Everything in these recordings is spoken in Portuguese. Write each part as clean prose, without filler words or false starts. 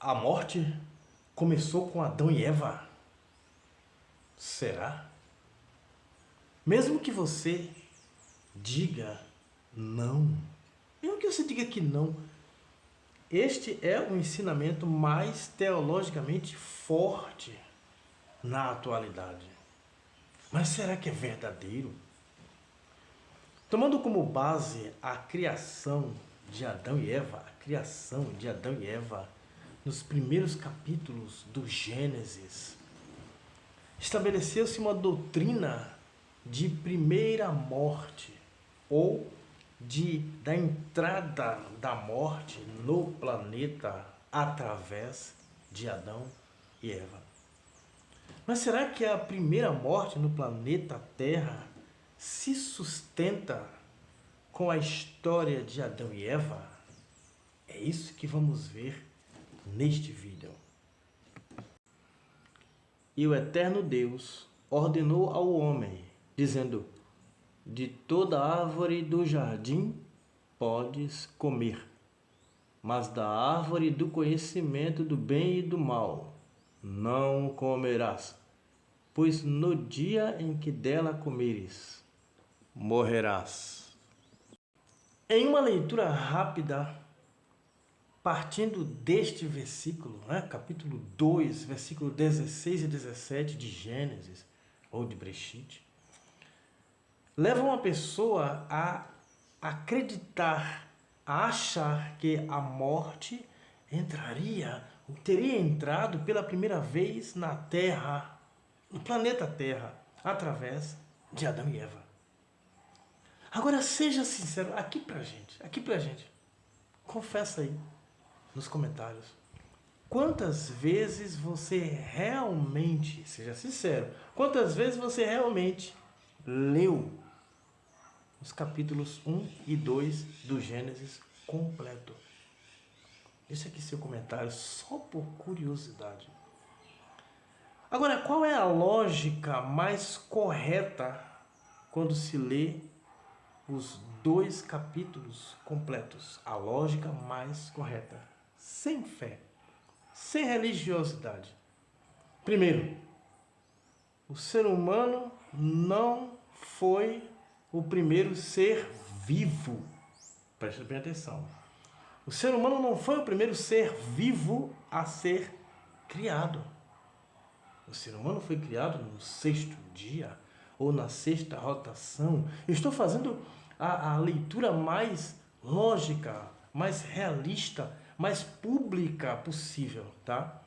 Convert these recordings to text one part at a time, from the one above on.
A morte começou com Adão e Eva? Será? Mesmo que você diga não, mesmo que você diga que não, este é o ensinamento mais teologicamente forte na atualidade. Mas será que é verdadeiro? Tomando como base a criação de Adão e Eva, nos primeiros capítulos do Gênesis, estabeleceu-se uma doutrina de primeira morte, ou da entrada da morte no planeta através de Adão e Eva. Mas será que a primeira morte no planeta Terra se sustenta com a história de Adão e Eva? É isso que vamos ver neste vídeo. E o eterno Deus ordenou ao homem, dizendo: de toda árvore do jardim podes comer, mas da árvore do conhecimento do bem e do mal não comerás, pois no dia em que dela comeres, morrerás. Em uma leitura rápida, partindo deste versículo, capítulo 2, versículo 16 e 17 de Gênesis, ou de Breshit, leva uma pessoa a acreditar, a achar que a morte teria entrado pela primeira vez na Terra, no planeta Terra, através de Adão e Eva. Agora seja sincero aqui pra gente. Confessa aí nos comentários. Quantas vezes você realmente, seja sincero, quantas vezes você realmente leu os capítulos 1 e 2 do Gênesis completo? Deixa aqui seu comentário só por curiosidade. Agora, qual é a lógica mais correta quando se lê os 2 capítulos completos? A lógica mais correta, sem fé, sem religiosidade. Primeiro, o ser humano não foi o primeiro ser vivo. Preste bem atenção. O ser humano não foi o primeiro ser vivo a ser criado. O ser humano foi criado no 6º dia, ou na 6ª rotação. Eu estou fazendo a leitura mais lógica, mais realista, mais pública possível, tá?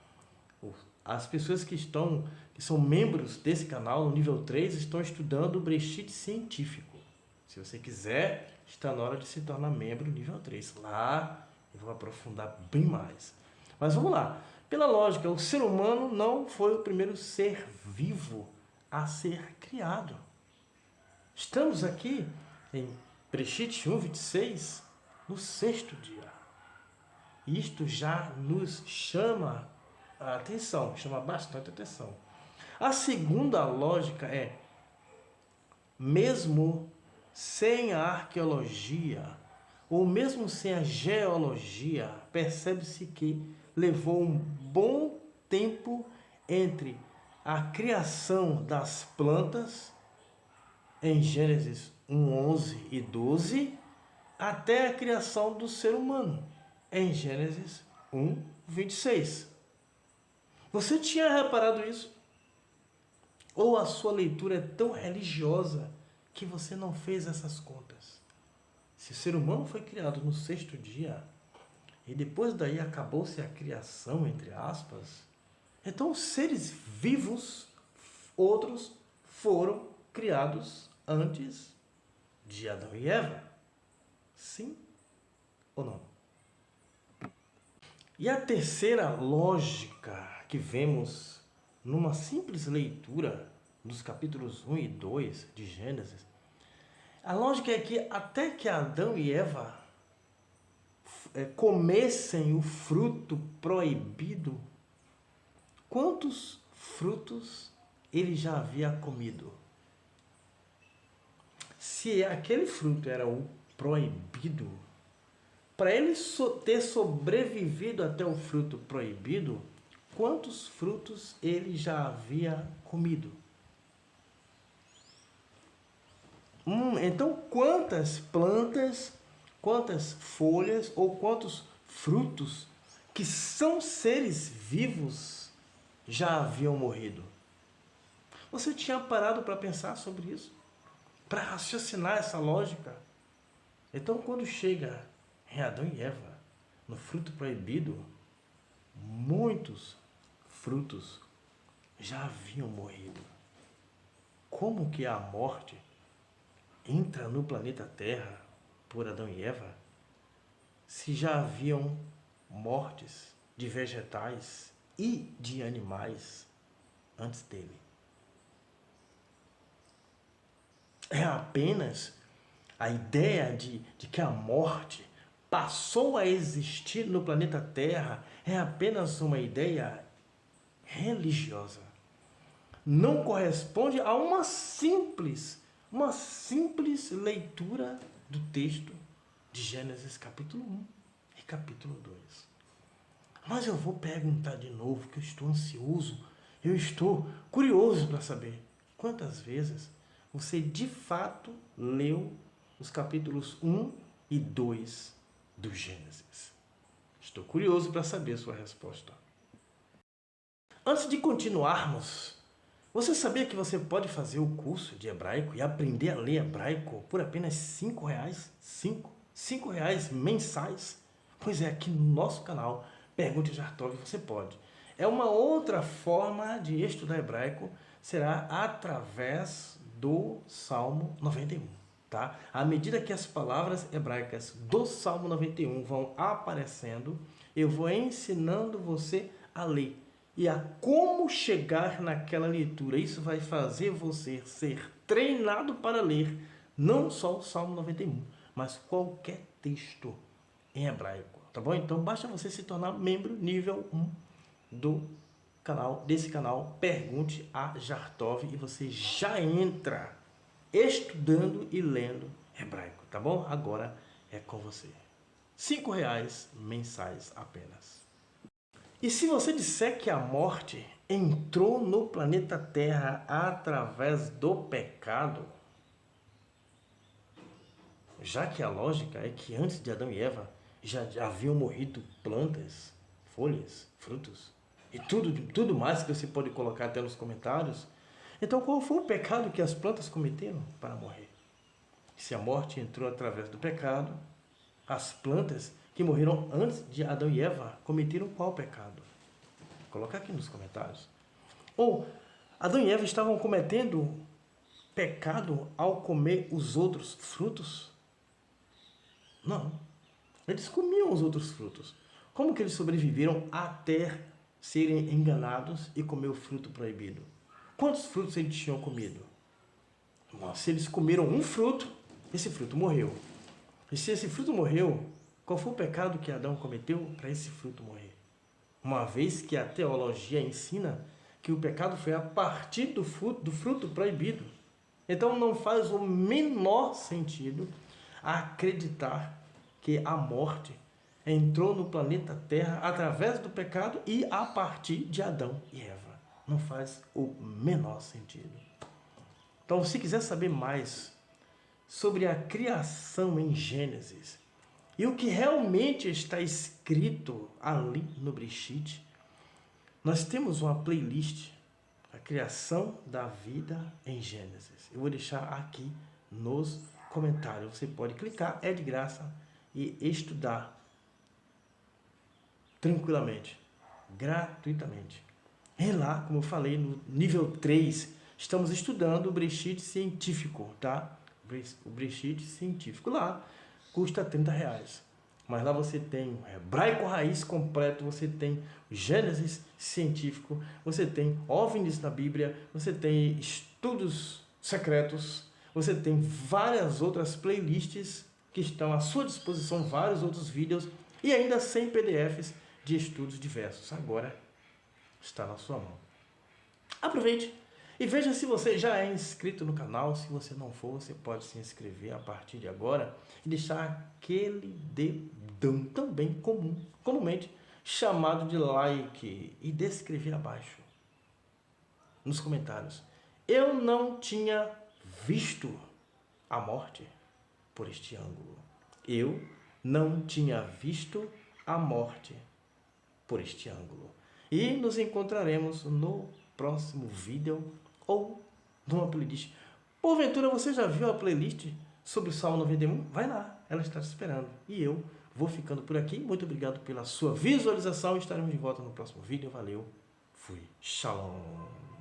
As pessoas que são membros desse canal, no nível 3, estão estudando o Breshit científico. Se você quiser, está na hora de se tornar membro nível 3. Lá eu vou aprofundar bem mais. Mas vamos lá. Pela lógica, o ser humano não foi o primeiro ser vivo a ser criado. Estamos aqui em Breshit 1:26, no 6º dia. Isto já nos chama a atenção, chama bastante atenção. A segunda lógica é, mesmo sem a arqueologia, ou mesmo sem a geologia, percebe-se que levou um bom tempo entre a criação das plantas, em Gênesis 1:11 e 12, até a criação do ser humano, em Gênesis 1:26. Você tinha reparado isso? Ou a sua leitura é tão religiosa que você não fez essas contas? Se o ser humano foi criado no 6º dia, e depois daí acabou-se a criação, entre aspas, então os seres vivos, outros, foram criados antes de Adão e Eva. Sim ou não? E a terceira lógica que vemos numa simples leitura dos capítulos 1 e 2 de Gênesis, a lógica é que até que Adão e Eva comessem o fruto proibido, quantos frutos ele já havia comido? Se aquele fruto era o proibido, Para ele ter sobrevivido até o fruto proibido, quantos frutos ele já havia comido? Então, quantas plantas, quantas folhas ou quantos frutos que são seres vivos já haviam morrido? Você tinha parado para pensar sobre isso? Para raciocinar essa lógica? Então, quando chega em Adão e Eva, no fruto proibido, muitos frutos já haviam morrido. Como que a morte entra no planeta Terra por Adão e Eva, se já haviam mortes de vegetais e de animais antes dele? É apenas a ideia de que a morte passou a existir no planeta Terra, é apenas uma ideia religiosa. Não corresponde a uma simples leitura do texto de Gênesis capítulo 1 e capítulo 2. Mas eu vou perguntar de novo, que eu estou ansioso, eu estou curioso para saber quantas vezes você de fato leu os capítulos 1 e 2 do Gênesis. Estou curioso para saber a sua resposta. Antes de continuarmos, você sabia que você pode fazer o curso de hebraico e aprender a ler hebraico por apenas R$5? R$5 mensais? Pois é, aqui no nosso canal, Pergunte Jartov, você pode. É uma outra forma de estudar hebraico, será através do Salmo 91. Tá? À medida que as palavras hebraicas do Salmo 91 vão aparecendo, eu vou ensinando você a ler e a como chegar naquela leitura. Isso vai fazer você ser treinado para ler não só o Salmo 91, mas qualquer texto em hebraico, tá bom? Então basta você se tornar membro nível 1 desse canal Pergunte a Jartov e você já entra estudando e lendo hebraico, tá bom? Agora é com você. R$5 mensais apenas. E se você disser que a morte entrou no planeta Terra através do pecado, já que a lógica é que antes de Adão e Eva já haviam morrido plantas, folhas, frutos e tudo mais que você pode colocar até nos comentários, então qual foi o pecado que as plantas cometeram para morrer? Se a morte entrou através do pecado, as plantas que morreram antes de Adão e Eva cometeram qual pecado? Coloca aqui nos comentários. Ou Adão e Eva estavam cometendo pecado ao comer os outros frutos? Não. Eles comiam os outros frutos. Como que eles sobreviveram até serem enganados e comer o fruto proibido? Quantos frutos eles tinham comido? Nossa, se eles comeram um fruto, esse fruto morreu. E se esse fruto morreu, qual foi o pecado que Adão cometeu para esse fruto morrer? Uma vez que a teologia ensina que o pecado foi a partir do fruto proibido. Então não faz o menor sentido acreditar que a morte entrou no planeta Terra através do pecado e a partir de Adão e Eva. Não faz o menor sentido. Então, se quiser saber mais sobre a criação em Gênesis e o que realmente está escrito ali no Breshit, nós temos uma playlist, a criação da vida em Gênesis. Eu vou deixar aqui nos comentários. Você pode clicar, é de graça, e estudar tranquilamente, gratuitamente. E lá, como eu falei, no nível 3, estamos estudando o Breshit científico, tá? O Breshit científico lá custa R$30. Mas lá você tem o hebraico raiz completo, você tem Gênesis científico, você tem OVNIs na Bíblia, você tem estudos secretos, você tem várias outras playlists que estão à sua disposição, vários outros vídeos e ainda 100 PDFs de estudos diversos. Agora está na sua mão. Aproveite E veja se você já é inscrito no canal. Se você não for, você pode se inscrever a partir de agora e deixar aquele dedão também comumente chamado de like e descrever abaixo nos comentários: eu não tinha visto a morte por este ângulo. Eu não tinha visto a morte por este ângulo. E nos encontraremos no próximo vídeo ou numa playlist. Porventura você já viu a playlist sobre o Salmo 91? Vai lá, ela está te esperando. E eu vou ficando por aqui. Muito obrigado pela sua visualização. Estaremos de volta no próximo vídeo. Valeu. Fui. Shalom.